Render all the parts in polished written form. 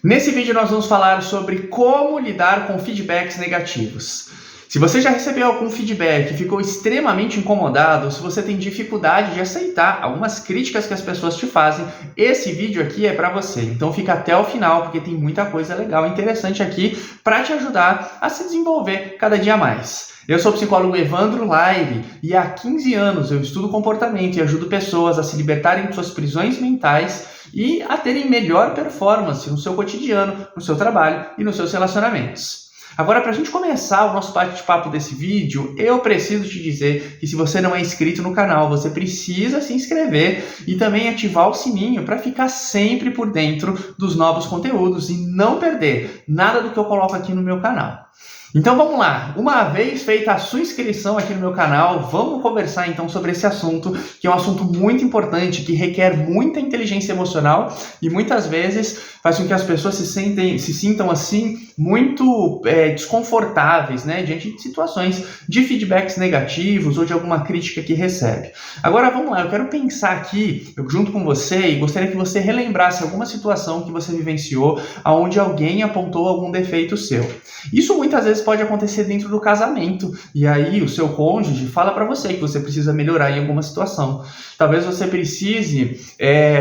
Nesse vídeo nós vamos falar sobre como lidar com feedbacks negativos. Se você já recebeu algum feedback e ficou extremamente incomodado, se você tem dificuldade de aceitar algumas críticas que as pessoas te fazem, esse vídeo aqui é para você. Então fica até o final, porque tem muita coisa legal e interessante aqui para te ajudar a se desenvolver cada dia mais. Eu sou o psicólogo Evandro Laire e há 15 anos eu estudo comportamento e ajudo pessoas a se libertarem de suas prisões mentais e a terem melhor performance no seu cotidiano, no seu trabalho e nos seus relacionamentos. Agora, para a gente começar o nosso bate-papo desse vídeo, eu preciso te dizer que se você não é inscrito no canal, você precisa se inscrever e também ativar o sininho para ficar sempre por dentro dos novos conteúdos e não perder nada do que eu coloco aqui no meu canal. Então vamos lá, uma vez feita a sua inscrição aqui no meu canal, vamos conversar então sobre esse assunto, que é um assunto muito importante, que requer muita inteligência emocional e muitas vezes faz com que as pessoas se sintam assim muito desconfortáveis, né, diante de situações de feedbacks negativos ou de alguma crítica que recebe. Agora vamos lá, eu quero pensar aqui, junto com você, e gostaria que você relembrasse alguma situação que você vivenciou, onde alguém apontou algum defeito seu. Isso muitas vezes pode acontecer dentro do casamento, e aí o seu cônjuge fala para você que você precisa melhorar em alguma situação. Talvez você precise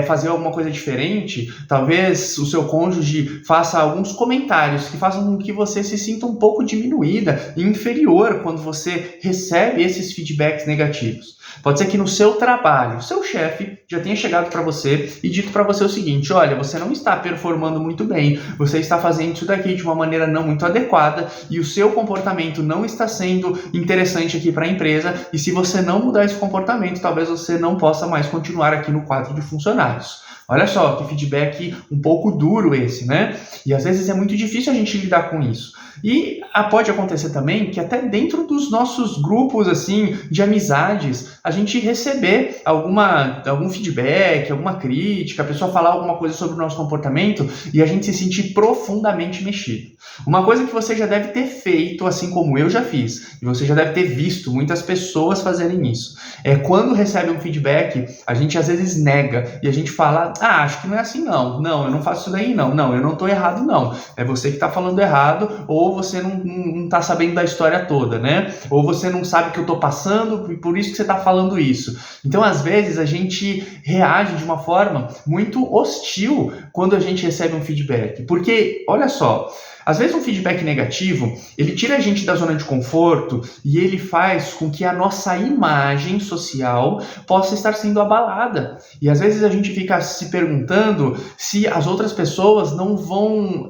fazer alguma coisa diferente, talvez o seu cônjuge faça alguns comentários que façam com que você se sinta um pouco diminuída e inferior quando você recebe esses feedbacks negativos. Pode ser que no seu trabalho, seu chefe já tenha chegado para você e dito para você o seguinte: olha, você não está performando muito bem, você está fazendo isso daqui de uma maneira não muito adequada e o seu comportamento não está sendo interessante aqui para a empresa, e se você não mudar esse comportamento, talvez você não possa mais continuar aqui no quadro de funcionários. Olha só, que feedback um pouco duro esse, né? E às vezes é muito difícil a gente lidar com isso. E pode acontecer também que até dentro dos nossos grupos assim de amizades, a gente receber algum feedback, alguma crítica, a pessoa falar alguma coisa sobre o nosso comportamento e a gente se sentir profundamente mexido. Uma coisa que você já deve ter feito, assim como eu já fiz, e você já deve ter visto muitas pessoas fazerem isso, é quando recebe um feedback, a gente às vezes nega e a gente fala: acho que não é assim não, eu não faço isso daí não, eu não estou errado não, é você que está falando errado, ou você não está sabendo da história toda, né? Ou você não sabe o que eu estou passando e por isso que você está falando isso. Então, às vezes, a gente reage de uma forma muito hostil quando a gente recebe um feedback. Porque, olha só, às vezes um feedback negativo, ele tira a gente da zona de conforto e ele faz com que a nossa imagem social possa estar sendo abalada. E às vezes a gente fica se perguntando se as outras pessoas não vão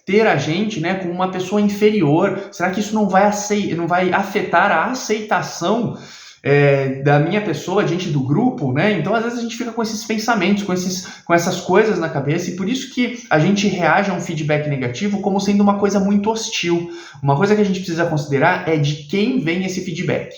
ter a gente, né, como uma pessoa inferior. Será que isso não vai afetar a aceitação da minha pessoa diante do grupo, né? Então às vezes a gente fica com esses pensamentos, com essas coisas na cabeça, e por isso que a gente reage a um feedback negativo como sendo uma coisa muito hostil. Uma coisa que a gente precisa considerar é de quem vem esse feedback.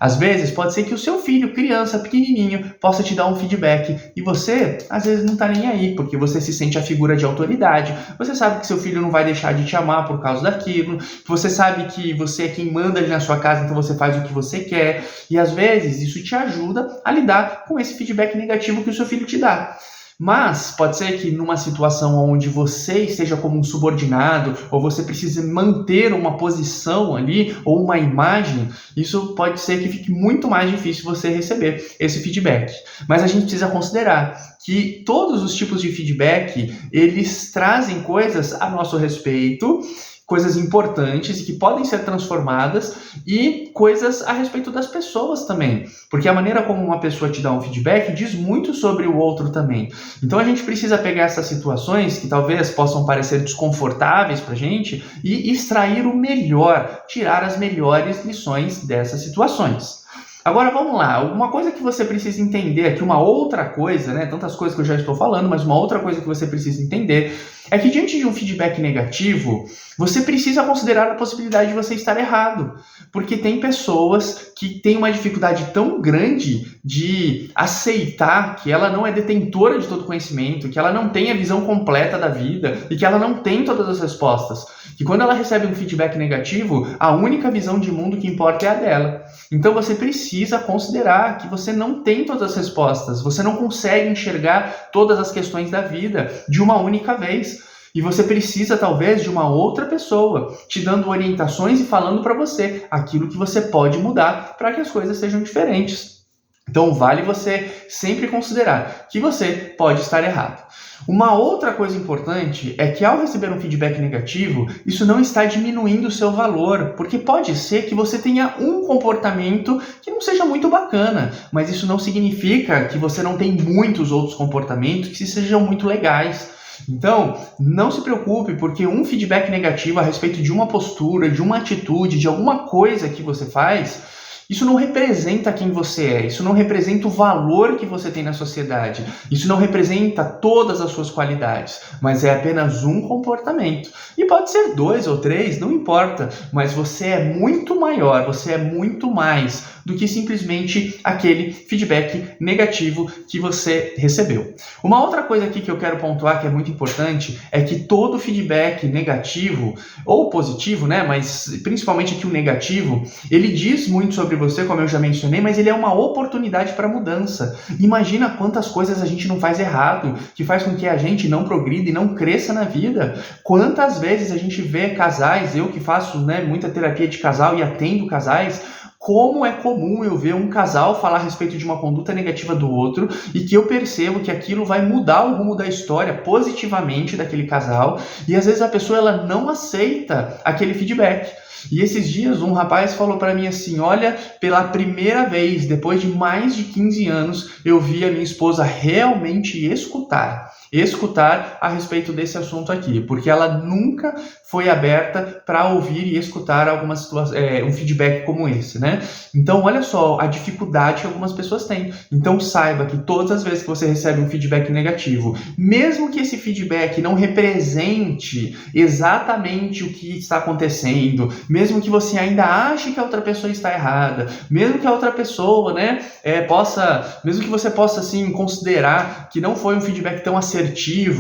Às vezes pode ser que o seu filho, criança, pequenininho, possa te dar um feedback e você, às vezes, não tá nem aí, porque você se sente a figura de autoridade, você sabe que seu filho não vai deixar de te amar por causa daquilo, você sabe que você é quem manda ali na sua casa, então você faz o que você quer, e às vezes isso te ajuda a lidar com esse feedback negativo que o seu filho te dá. Mas pode ser que numa situação onde você esteja como um subordinado, ou você precise manter uma posição ali, ou uma imagem, isso pode ser que fique muito mais difícil você receber esse feedback. Mas a gente precisa considerar que todos os tipos de feedback, eles trazem coisas a nosso respeito, coisas importantes e que podem ser transformadas, e coisas a respeito das pessoas também, porque a maneira como uma pessoa te dá um feedback diz muito sobre o outro também. Então a gente precisa pegar essas situações que talvez possam parecer desconfortáveis pra gente e extrair o melhor, tirar as melhores lições dessas situações. Agora vamos lá, uma coisa que você precisa entender aqui, uma outra coisa, né? Tantas coisas que eu já estou falando, mas uma outra coisa que você precisa entender é que diante de um feedback negativo, você precisa considerar a possibilidade de você estar errado. Porque tem pessoas que têm uma dificuldade tão grande de aceitar que ela não é detentora de todo conhecimento, que ela não tem a visão completa da vida e que ela não tem todas as respostas. Que quando ela recebe um feedback negativo, a única visão de mundo que importa é a dela. Então você precisa considerar que você não tem todas as respostas, você não consegue enxergar todas as questões da vida de uma única vez. E você precisa, talvez, de uma outra pessoa te dando orientações e falando para você aquilo que você pode mudar para que as coisas sejam diferentes. Então, vale você sempre considerar que você pode estar errado. Uma outra coisa importante é que ao receber um feedback negativo, isso não está diminuindo o seu valor, porque pode ser que você tenha um comportamento que não seja muito bacana, mas isso não significa que você não tem muitos outros comportamentos que sejam muito legais. Então, não se preocupe, porque um feedback negativo a respeito de uma postura, de uma atitude, de alguma coisa que você faz, isso não representa quem você é, isso não representa o valor que você tem na sociedade, isso não representa todas as suas qualidades, mas é apenas um comportamento. E pode ser 2 ou 3, não importa, mas você é muito maior, você é muito mais do que simplesmente aquele feedback negativo que você recebeu. Uma outra coisa aqui que eu quero pontuar que é muito importante é que todo feedback negativo ou positivo, né, mas principalmente aqui o negativo, ele diz muito sobre você, como eu já mencionei, mas ele é uma oportunidade para mudança. Imagina quantas coisas a gente não faz errado, que faz com que a gente não progrida e não cresça na vida. Quantas vezes a gente vê casais, eu que faço, né, muita terapia de casal e atendo casais, como é comum eu ver um casal falar a respeito de uma conduta negativa do outro e que eu percebo que aquilo vai mudar o rumo da história positivamente daquele casal e às vezes a pessoa ela não aceita aquele feedback. E esses dias um rapaz falou para mim assim, olha, pela primeira vez, depois de mais de 15 anos, eu vi a minha esposa realmente escutar a respeito desse assunto aqui, porque ela nunca foi aberta para ouvir e escutar algumas situações, um feedback como esse, né? Então, olha só a dificuldade que algumas pessoas têm. Então, saiba que todas as vezes que você recebe um feedback negativo, mesmo que esse feedback não represente exatamente o que está acontecendo, mesmo que você ainda ache que a outra pessoa está errada, mesmo que a outra pessoa, né, mesmo que você possa, assim, considerar que não foi um feedback tão assertivo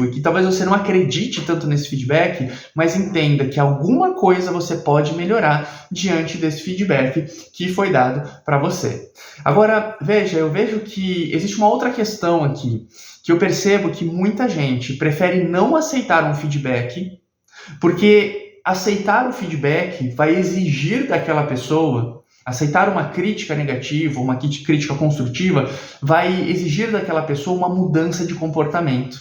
e que talvez você não acredite tanto nesse feedback, mas entenda que alguma coisa você pode melhorar diante desse feedback que foi dado para você. Agora, eu vejo que existe uma outra questão aqui, que eu percebo que muita gente prefere não aceitar um feedback, porque aceitar o feedback vai exigir daquela pessoa, aceitar uma crítica negativa, uma crítica construtiva, vai exigir daquela pessoa uma mudança de comportamento.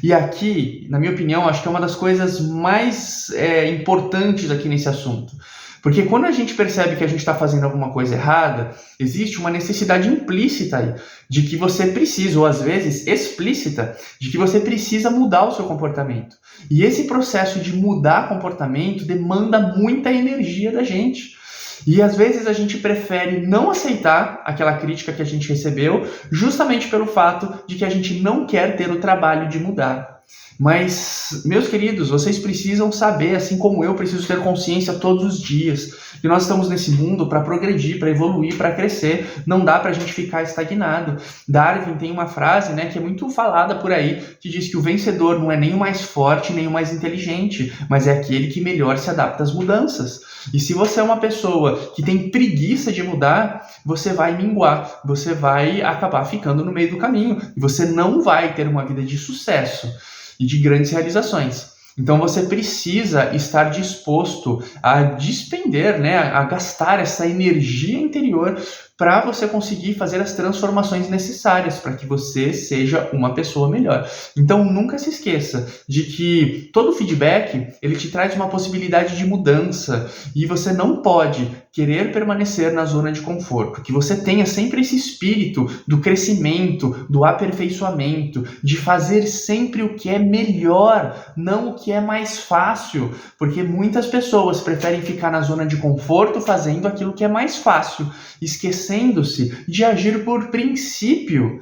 E aqui, na minha opinião, acho que é uma das coisas mais importantes aqui nesse assunto. Porque quando a gente percebe que a gente está fazendo alguma coisa errada, existe uma necessidade implícita aí de que você precisa, ou às vezes explícita, de que você precisa mudar o seu comportamento. E esse processo de mudar comportamento demanda muita energia da gente. E às vezes a gente prefere não aceitar aquela crítica que a gente recebeu, justamente pelo fato de que a gente não quer ter o trabalho de mudar. Mas, meus queridos, vocês precisam saber, assim como eu preciso ter consciência todos os dias, que nós estamos nesse mundo para progredir, para evoluir, para crescer. Não dá para a gente ficar estagnado. Darwin tem uma frase, né, que é muito falada por aí, que diz que o vencedor não é nem o mais forte, nem o mais inteligente, mas é aquele que melhor se adapta às mudanças. E se você é uma pessoa que tem preguiça de mudar, você vai minguar, você vai acabar ficando no meio do caminho e você não vai ter uma vida de sucesso e de grandes realizações. Então você precisa estar disposto a despender, né, a gastar essa energia interior para você conseguir fazer as transformações necessárias para que você seja uma pessoa melhor. Então nunca se esqueça de que todo feedback ele te traz uma possibilidade de mudança e você não pode querer permanecer na zona de conforto, que você tenha sempre esse espírito do crescimento, do aperfeiçoamento, de fazer sempre o que é melhor, não o que é mais fácil, porque muitas pessoas preferem ficar na zona de conforto fazendo aquilo que é mais fácil, esquecendo-se de agir por princípio,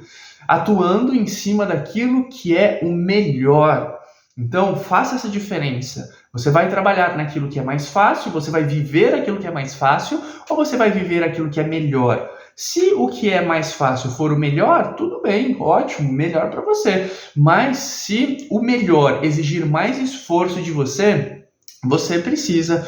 atuando em cima daquilo que é o melhor. Então, faça essa diferença. Você vai trabalhar naquilo que é mais fácil, você vai viver aquilo que é mais fácil, ou você vai viver aquilo que é melhor? Se o que é mais fácil for o melhor, tudo bem, ótimo, melhor para você. Mas se o melhor exigir mais esforço de você, você precisa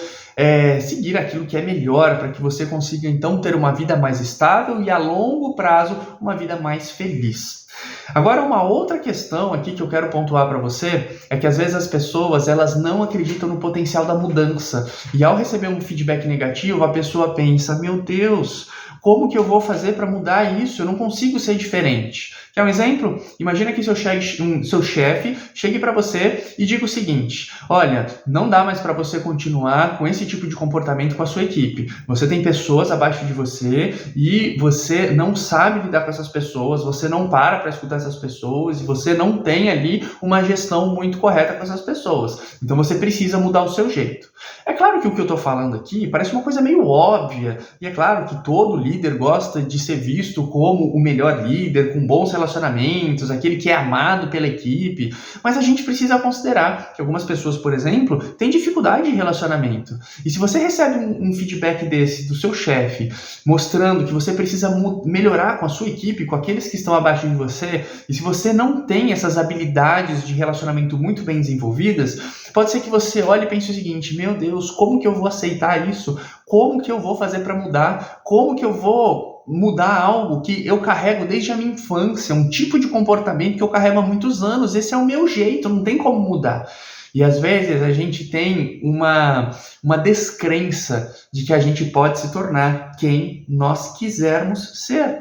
seguir aquilo que é melhor para que você consiga então ter uma vida mais estável e a longo prazo uma vida mais feliz. Agora, uma outra questão aqui que eu quero pontuar para você é que às vezes as pessoas elas não acreditam no potencial da mudança e ao receber um feedback negativo a pessoa pensa, meu Deus, como que eu vou fazer para mudar isso? Eu não consigo ser diferente. Quer um exemplo? Imagina que seu chefe chegue para você e diga o seguinte, olha, não dá mais para você continuar com esse tipo de comportamento com a sua equipe. Você tem pessoas abaixo de você e você não sabe lidar com essas pessoas, você não para escutar essas pessoas e você não tem ali uma gestão muito correta com essas pessoas. Então você precisa mudar o seu jeito. É claro que o que eu estou falando aqui parece uma coisa meio óbvia e é claro que todo líder gosta de ser visto como o melhor líder, com bons relacionamentos, aquele que é amado pela equipe, mas a gente precisa considerar que algumas pessoas, por exemplo, têm dificuldade de relacionamento. E se você recebe um feedback desse do seu chefe, mostrando que você precisa melhorar com a sua equipe, com aqueles que estão abaixo de você, e se você não tem essas habilidades de relacionamento muito bem desenvolvidas, pode ser que você olhe e pense o seguinte, meu Deus, como que eu vou aceitar isso? Como que eu vou fazer para mudar? Como que eu vou mudar algo que eu carrego desde a minha infância, um tipo de comportamento que eu carrego há muitos anos, esse é o meu jeito, não tem como mudar. E às vezes a gente tem uma descrença de que a gente pode se tornar quem nós quisermos ser.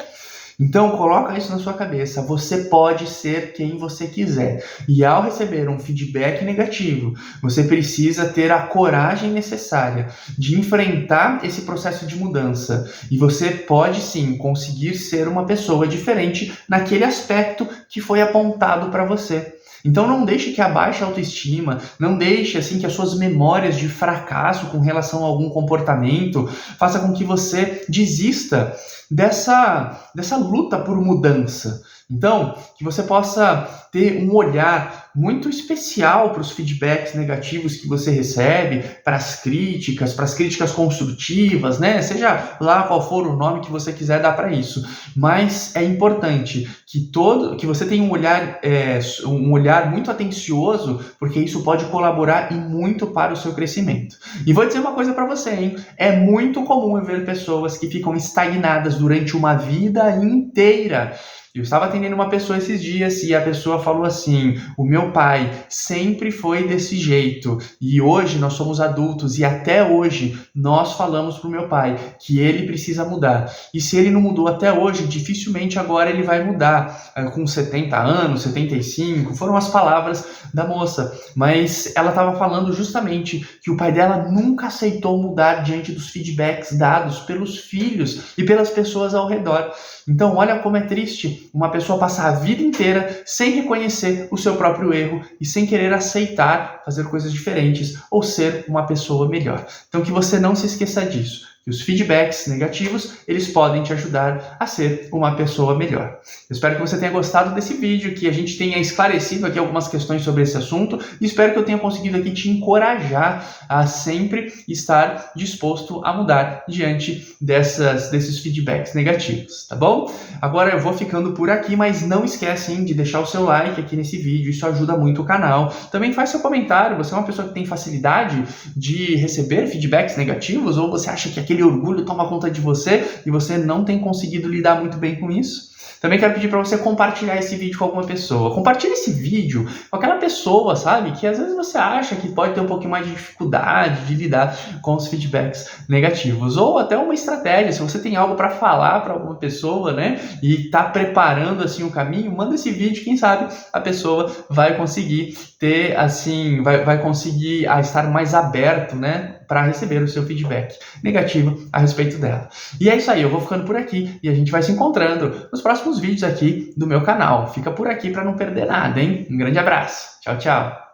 Então coloca isso na sua cabeça, você pode ser quem você quiser. E ao receber um feedback negativo, você precisa ter a coragem necessária de enfrentar esse processo de mudança. E você pode sim conseguir ser uma pessoa diferente naquele aspecto que foi apontado para você. Então não deixe que a baixa autoestima, não deixe assim que as suas memórias de fracasso com relação a algum comportamento faça com que você desista dessa luta por mudança. Então, que você possa ter um olhar muito especial para os feedbacks negativos que você recebe, para as críticas construtivas, né? Seja lá qual for o nome que você quiser dar para isso. Mas é importante que você tenha um olhar muito atencioso, porque isso pode colaborar e muito para o seu crescimento. E vou dizer uma coisa para você, hein? É muito comum eu ver pessoas que ficam estagnadas durante uma vida inteira. Eu estava atendendo uma pessoa esses dias e a pessoa falou assim, o meu pai sempre foi desse jeito e hoje nós somos adultos e até hoje nós falamos para o meu pai que ele precisa mudar. E se ele não mudou até hoje, dificilmente agora ele vai mudar. Com 70 anos, 75, foram as palavras da moça. Mas ela estava falando justamente que o pai dela nunca aceitou mudar diante dos feedbacks dados pelos filhos e pelas pessoas ao redor. Então olha como é triste uma pessoa passar a vida inteira sem reconhecer o seu próprio erro e sem querer aceitar fazer coisas diferentes ou ser uma pessoa melhor. Então que você não se esqueça disso. Que os feedbacks negativos, eles podem te ajudar a ser uma pessoa melhor. Eu espero que você tenha gostado desse vídeo, que a gente tenha esclarecido aqui algumas questões sobre esse assunto e espero que eu tenha conseguido aqui te encorajar a sempre estar disposto a mudar diante desses feedbacks negativos, tá bom? Agora eu vou ficando por aqui, mas não esquecem de deixar o seu like aqui nesse vídeo, isso ajuda muito o canal. Também faz seu comentário, você é uma pessoa que tem facilidade de receber feedbacks negativos ou você acha que aquele orgulho toma conta de você e você não tem conseguido lidar muito bem com isso? Também quero pedir para você compartilhar esse vídeo com alguma pessoa. Compartilhe esse vídeo com aquela pessoa, sabe? Que às vezes você acha que pode ter um pouquinho mais de dificuldade de lidar com os feedbacks negativos. Ou até uma estratégia, se você tem algo para falar para alguma pessoa, né? E está preparando assim o caminho, manda esse vídeo, quem sabe a pessoa vai conseguir ter assim, vai conseguir estar mais aberto, né? Para receber o seu feedback negativo a respeito dela. E é isso aí, eu vou ficando por aqui e a gente vai se encontrando nos próximos vídeos aqui do meu canal. Fica por aqui para não perder nada, hein? Um grande abraço. Tchau, tchau.